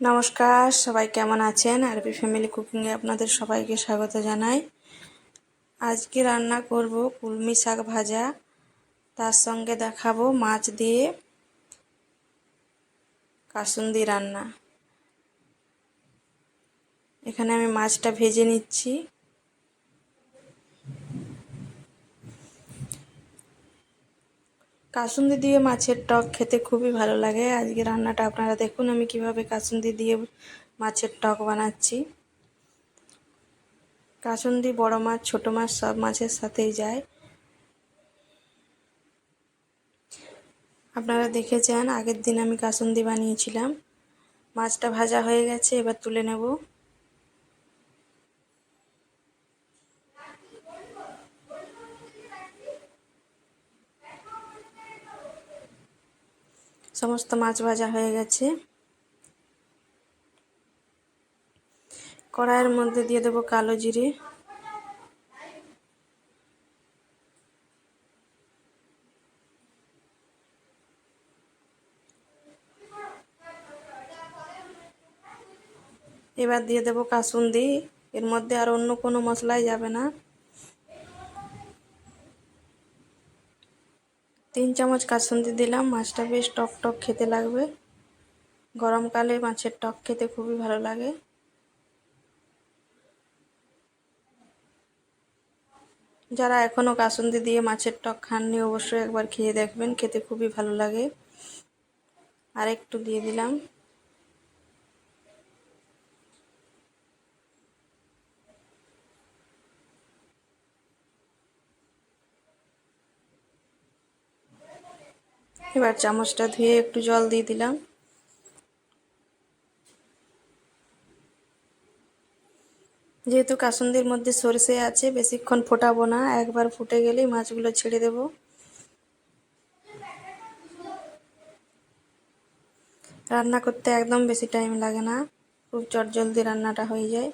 নমস্কার, সবাই কেমন আছেন? আরবি ফ্যামিলি কুকিংয়ে আপনাদের সবাইকে স্বাগত জানাই। আজকে রান্না করব কুলমি শাক ভাজা, তার সঙ্গে দেখাবো মাছ দিয়ে কাসুন্দি রান্না। এখানে আমি মাছটা ভেজে নিচ্ছি। কাসুন্দি দিয়ে মাছের টক খেতে খুবই ভালো লাগে। আজকে রান্নাটা আপনারা দেখুন আমি কিভাবে কাসুন্দি দিয়ে মাছের টক বানাচ্ছি। কাসুন্দি বড় মাছ ছোট মাছ সব মাছের সাথেই যায়। আপনারা দেখেছেন আগের দিন আমি কাসুন্দি বানিয়েছিলাম। মাছটা ভাজা হয়ে গেছে, এবার তুলে নেব। সমস্ত মাছ ভাজা হয়ে গেছে। কড়াইয়ের মধ্যে দিয়ে দেবো কালো জিরে, এবার দিয়ে দেবো কাসুন্দি। এর মধ্যে আর অন্য কোনো মশলাই যাবে না। 3 চামচ কাসুন্দি দিলাম। মাছটা বেশ টক টক খেতে লাগবে। গরমকালে মাছের টক খেতে খুবই ভালো লাগে। যারা এখনও কাসুন্দি দিয়ে মাছের টক খাননি অবশ্যই একবার খেয়ে দেখবেন, খেতে খুবই ভালো লাগে। আর একটু দিয়ে দিলাম। এবার চামচটা ধুয়ে একটু জল দিয়ে দিলাম। যেহেতু কাসুন্দির মধ্যে সরষে আছে, বেশিক্ষণ ফোটাবো না, একবার ফুটে গেলেই মাছগুলো ছেড়ে দেব। রান্না করতে একদম বেশি টাইম লাগে না, খুব চটজলদি রান্নাটা হয়ে যায়।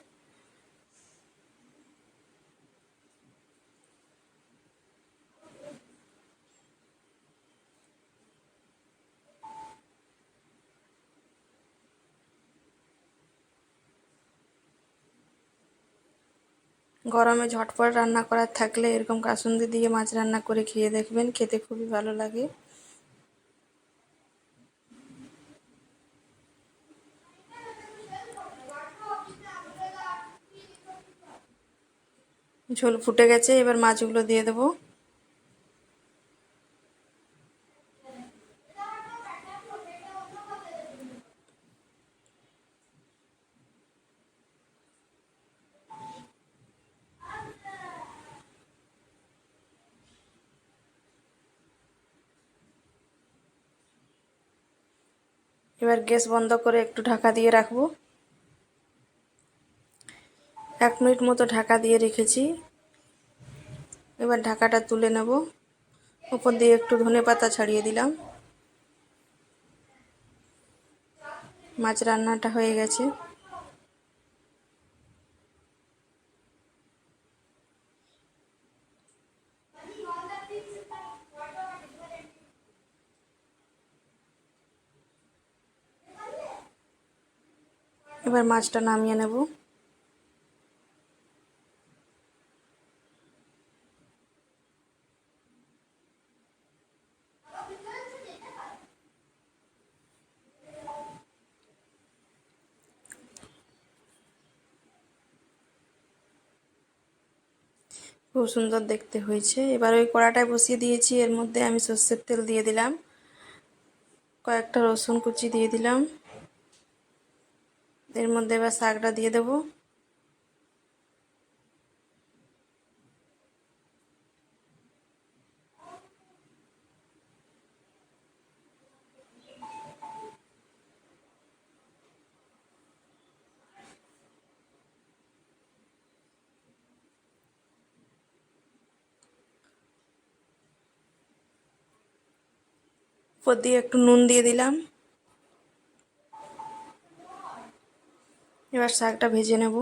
গরমে ঝটপট রান্না করার থাকলে এরকম কাসুন্দি দিয়ে মাছ রান্না করে খেয়ে দেখবেন, খেতে খুবই ভালো লাগে। ঝোল ফুটে গেছে, এবার মাছগুলো দিয়ে দেবো। এবার গ্যাস বন্ধ করে একটু ঢাকা দিয়ে রাখবো। 1 মিনিট মতো ঢাকা দিয়ে রেখেছি। এবার ঢাকাটা তুলে নেব। উপর দিয়ে একটু ধনেপাতা ছড়িয়ে দিলাম। মাছ রান্নাটা হয়ে গেছে। এবার মাছটা নামিয়ে নেব। খুব সুন্দর দেখতে হয়েছে। এবার ওই কড়াটায় বসিয়ে দিয়েছি, এর মধ্যে আমি সর্ষের তেল দিয়ে দিলাম, কয়েকটা রসুন কুচি দিয়ে দিলাম। এর মধ্যে এবার শাকটা দিয়ে দেবো। উপর দিয়ে একটু নুন দিয়ে দিলাম। এবার শাকটা ভেজে নেব।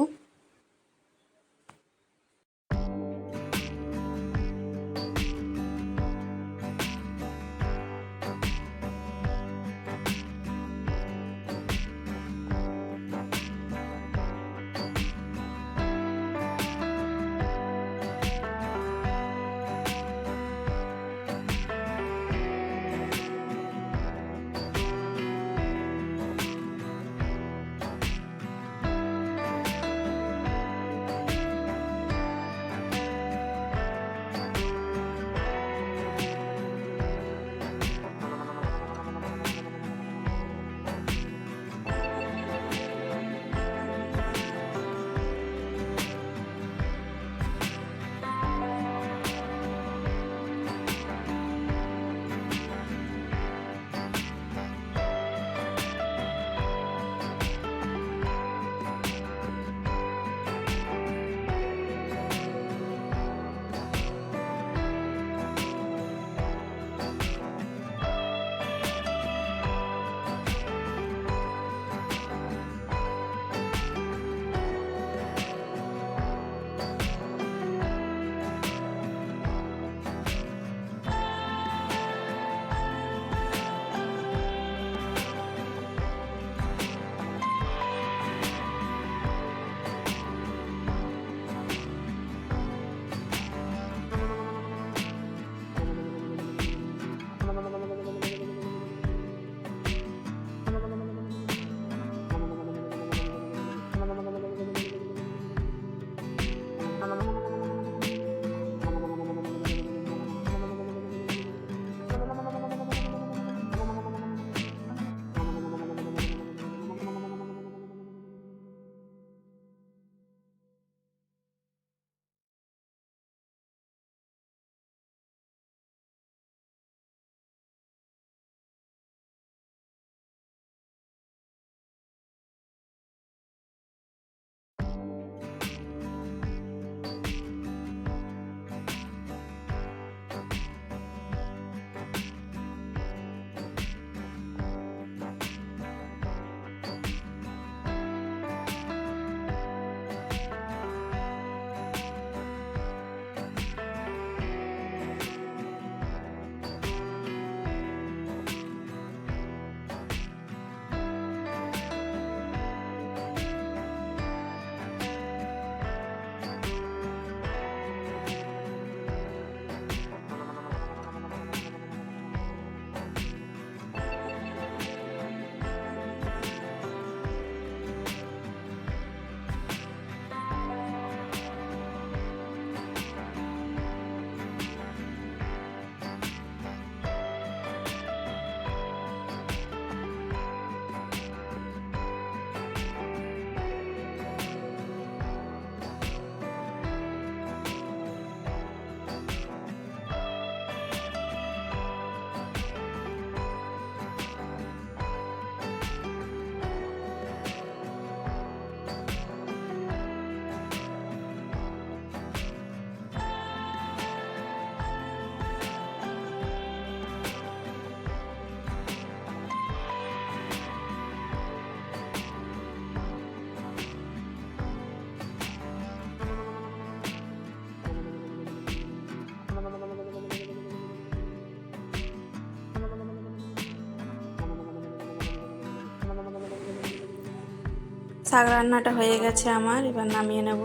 শাক রান্নাটা হয়ে গেছে আমার, এবার নামিয়ে নেব।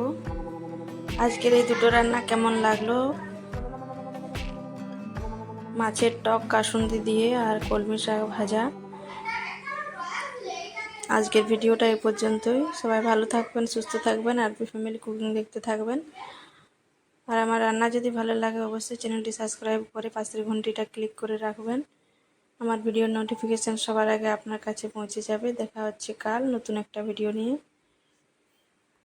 আজকের এই দুটো রান্না কেমন লাগলো, মাছের টক কাসুন্দি দিয়ে আর কলমি শাক ভাজা। আজকের ভিডিওটা এই পর্যন্তই। সবাই ভালো থাকবেন, সুস্থ থাকবেন, আরপি ফ্যামিলি কুকিং দেখতে থাকবেন। আর আমার রান্না যদি ভালো লাগে অবশ্যই চ্যানেলটি সাবস্ক্রাইব করে পাশের ঘন্টিটা ক্লিক করে রাখবেন। আমার ভিডিওর নোটিফিকেশান সবার আগে আপনার কাছে পৌঁছে যাবে। দেখা হচ্ছে কাল নতুন একটা ভিডিও নিয়ে।